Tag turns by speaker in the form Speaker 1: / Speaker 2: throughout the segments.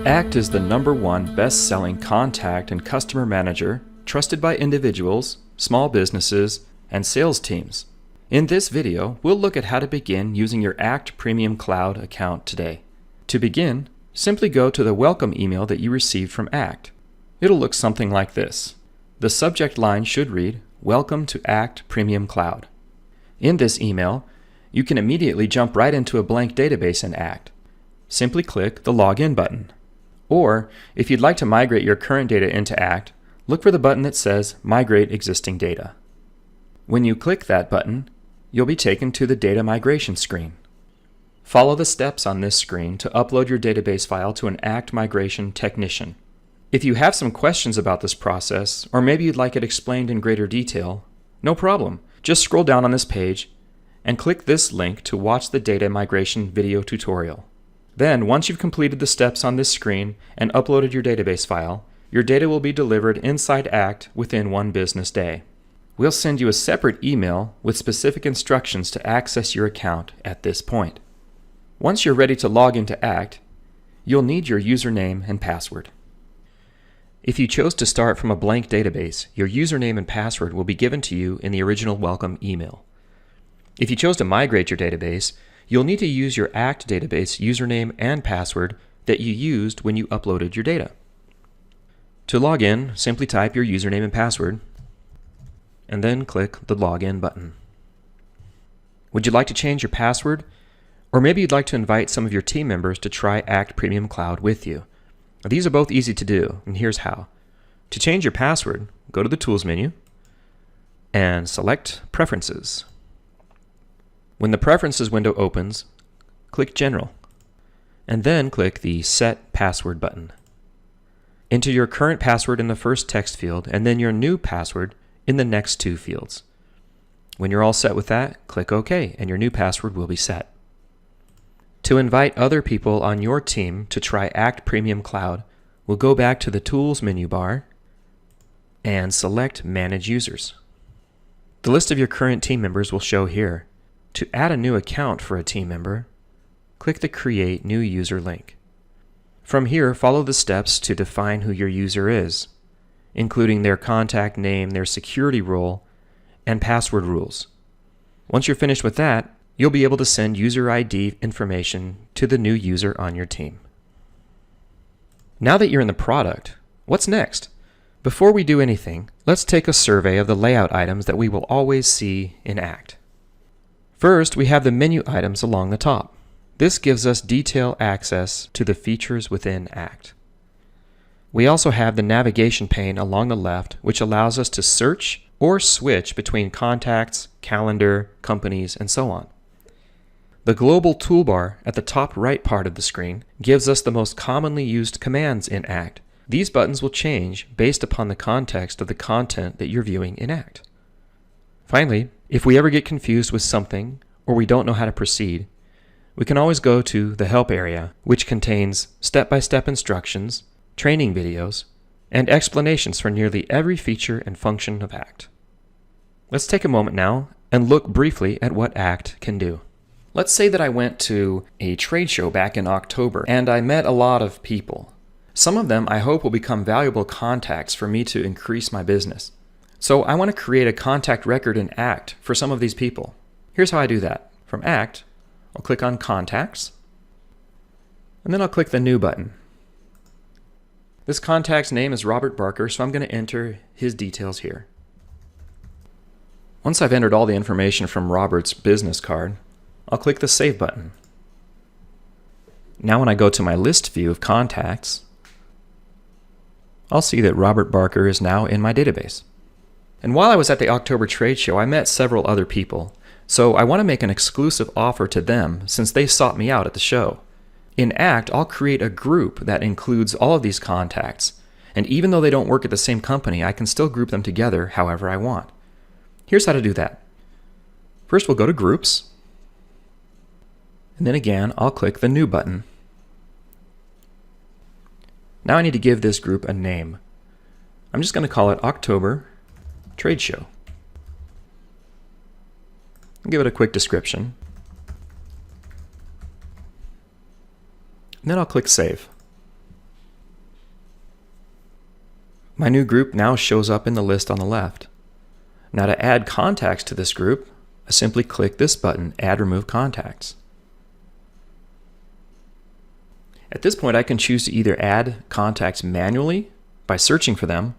Speaker 1: ACT is the #1 best-selling contact and customer manager trusted by individuals, small businesses, and sales teams. In this video, we'll look at how to begin using your ACT Premium Cloud account today. To begin, simply go to the welcome email that you received from ACT. It'll look something like this. The subject line should read, "Welcome to ACT Premium Cloud." In this email, you can immediately jump right into a blank database in ACT. Simply click the Login button. Or, if you'd like to migrate your current data into ACT, look for the button that says Migrate Existing Data. When you click that button, you'll be taken to the data migration screen. Follow the steps on this screen to upload your database file to an ACT migration technician. If you have some questions about this process, or maybe you'd like it explained in greater detail, no problem. Just scroll down on this page and click this link to watch the data migration video tutorial. Then, once you've completed the steps on this screen and uploaded your database file, your data will be delivered inside ACT within 1 business day. We'll send you a separate email with specific instructions to access your account at this point. Once you're ready to log into ACT, you'll need your username and password. If you chose to start from a blank database, your username and password will be given to you in the original welcome email. If you chose to migrate your database, you'll need to use your ACT database username and password that you used when you uploaded your data. To log in, simply type your username and password, and then click the Login button. Would you like to change your password? Or maybe you'd like to invite some of your team members to try ACT Premium Cloud with you. These are both easy to do, and here's how. To change your password, go to the Tools menu and select Preferences. When the Preferences window opens, click General, and then click the Set Password button. Enter your current password in the first text field, and then your new password in the next 2 fields. When you're all set with that, click OK, and your new password will be set. To invite other people on your team to try ACT Premium Cloud, we'll go back to the Tools menu bar and select Manage Users. The list of your current team members will show here. To add a new account for a team member, click the Create New User link. From here, follow the steps to define who your user is, including their contact name, their security role, and password rules. Once you're finished with that, you'll be able to send user ID information to the new user on your team. Now that you're in the product, what's next? Before we do anything, let's take a survey of the layout items that we will always see in ACT. First, we have the menu items along the top. This gives us detailed access to the features within ACT. We also have the navigation pane along the left, which allows us to search or switch between contacts, calendar, companies, and so on. The global toolbar at the top right part of the screen gives us the most commonly used commands in ACT. These buttons will change based upon the context of the content that you're viewing in ACT. Finally, if we ever get confused with something or we don't know how to proceed, we can always go to the Help area, which contains step-by-step instructions, training videos, and explanations for nearly every feature and function of ACT. Let's take a moment now and look briefly at what ACT can do. Let's say that I went to a trade show back in October and I met a lot of people. Some of them I hope will become valuable contacts for me to increase my business. So I want to create a contact record in ACT for some of these people. Here's how I do that. From ACT, I'll click on Contacts, and then I'll click the New button. This contact's name is Robert Barker, so I'm going to enter his details here. Once I've entered all the information from Robert's business card, I'll click the Save button. Now when I go to my list view of contacts, I'll see that Robert Barker is now in my database. And while I was at the October trade show, I met several other people, so I want to make an exclusive offer to them since they sought me out at the show. In ACT, I'll create a group that includes all of these contacts, and even though they don't work at the same company, I can still group them together however I want. Here's how to do that. First, we'll go to Groups, and then again, I'll click the New button. Now I need to give this group a name. I'm just going to call it October Trade Show. I'll give it a quick description. And then I'll click Save. My new group now shows up in the list on the left. Now to add contacts to this group, I simply click this button, Add Remove Contacts. At this point, I can choose to either add contacts manually by searching for them,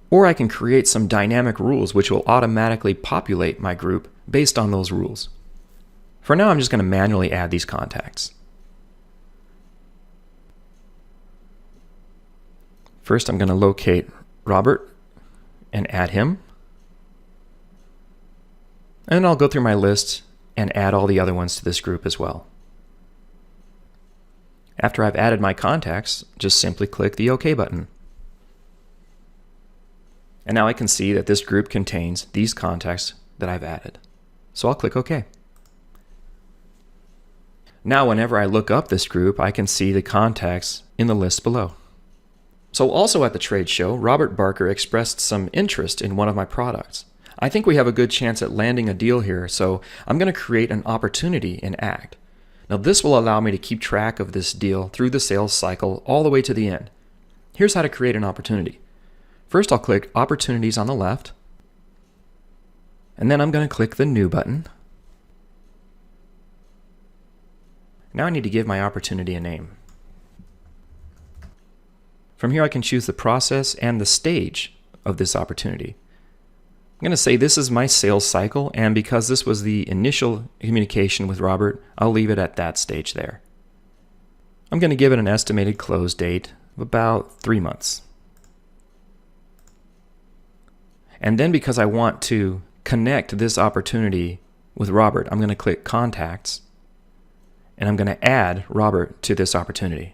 Speaker 1: or I can create some dynamic rules which will automatically populate my group based on those rules. For now, I'm just going to manually add these contacts. First, I'm going to locate Robert and add him. And then I'll go through my list and add all the other ones to this group as well. After I've added my contacts, just simply click the OK button. And now I can see that this group contains these contacts that I've added. So I'll click OK. Now whenever I look up this group, I can see the contacts in the list below. So also at the trade show, Robert Barker expressed some interest in one of my products. I think we have a good chance at landing a deal here, so I'm going to create an opportunity in ACT. Now this will allow me to keep track of this deal through the sales cycle all the way to the end. Here's how to create an opportunity. First, I'll click Opportunities on the left, and then I'm going to click the New button. Now I need to give my opportunity a name. From here, I can choose the process and the stage of this opportunity. I'm going to say this is my sales cycle, and because this was the initial communication with Robert, I'll leave it at that stage there. I'm going to give it an estimated close date of about 3 months. And then because I want to connect this opportunity with Robert, I'm going to click Contacts, and I'm going to add Robert to this opportunity.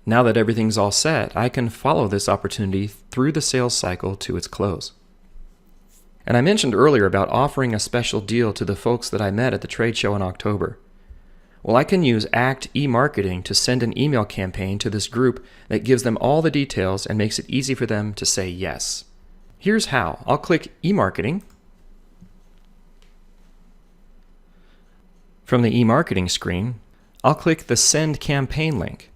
Speaker 1: Now that everything's all set, I can follow this opportunity through the sales cycle to its close. And I mentioned earlier about offering a special deal to the folks that I met at the trade show in October. Well, I can use ACT e-marketing to send an email campaign to this group that gives them all the details and makes it easy for them to say yes. Here's how. I'll click e-marketing. From the e-marketing screen, I'll click the Send Campaign link.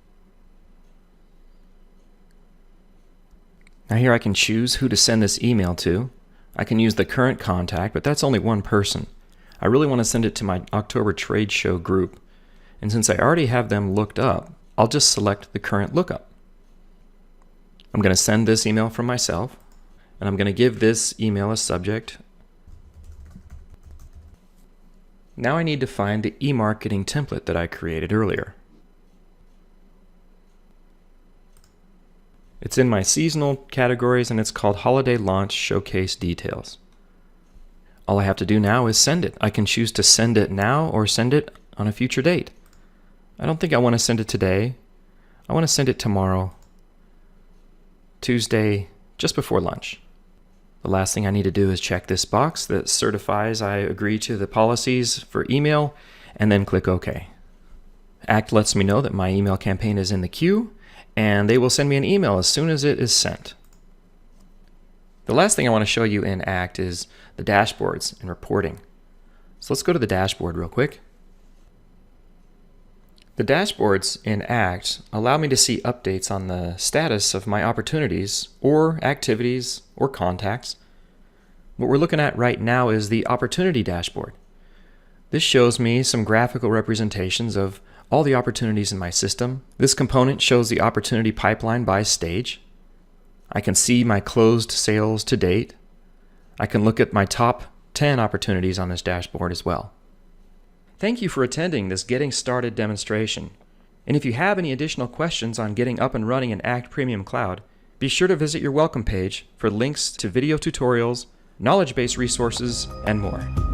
Speaker 1: Now here I can choose who to send this email to. I can use the current contact, but that's only one person. I really want to send it to my October trade show group. And since I already have them looked up, I'll just select the current lookup. I'm going to send this email from myself, and I'm going to give this email a subject. Now I need to find the e-marketing template that I created earlier. It's in my seasonal categories, and it's called Holiday Launch Showcase Details. All I have to do now is send it. I can choose to send it now or send it on a future date. I don't think I want to send it today. I want to send it tomorrow, Tuesday, just before lunch. The last thing I need to do is check this box that certifies I agree to the policies for email, and then click OK. ACT lets me know that my email campaign is in the queue, and they will send me an email as soon as it is sent. The last thing I want to show you in ACT is the dashboards and reporting. So let's go to the dashboard real quick. The dashboards in ACT allow me to see updates on the status of my opportunities or activities or contacts. What we're looking at right now is the opportunity dashboard. This shows me some graphical representations of all the opportunities in my system. This component shows the opportunity pipeline by stage. I can see my closed sales to date. I can look at my top 10 opportunities on this dashboard as well. Thank you for attending this Getting Started demonstration. And if you have any additional questions on getting up and running in ACT Premium Cloud, be sure to visit your welcome page for links to video tutorials, knowledge base resources, and more.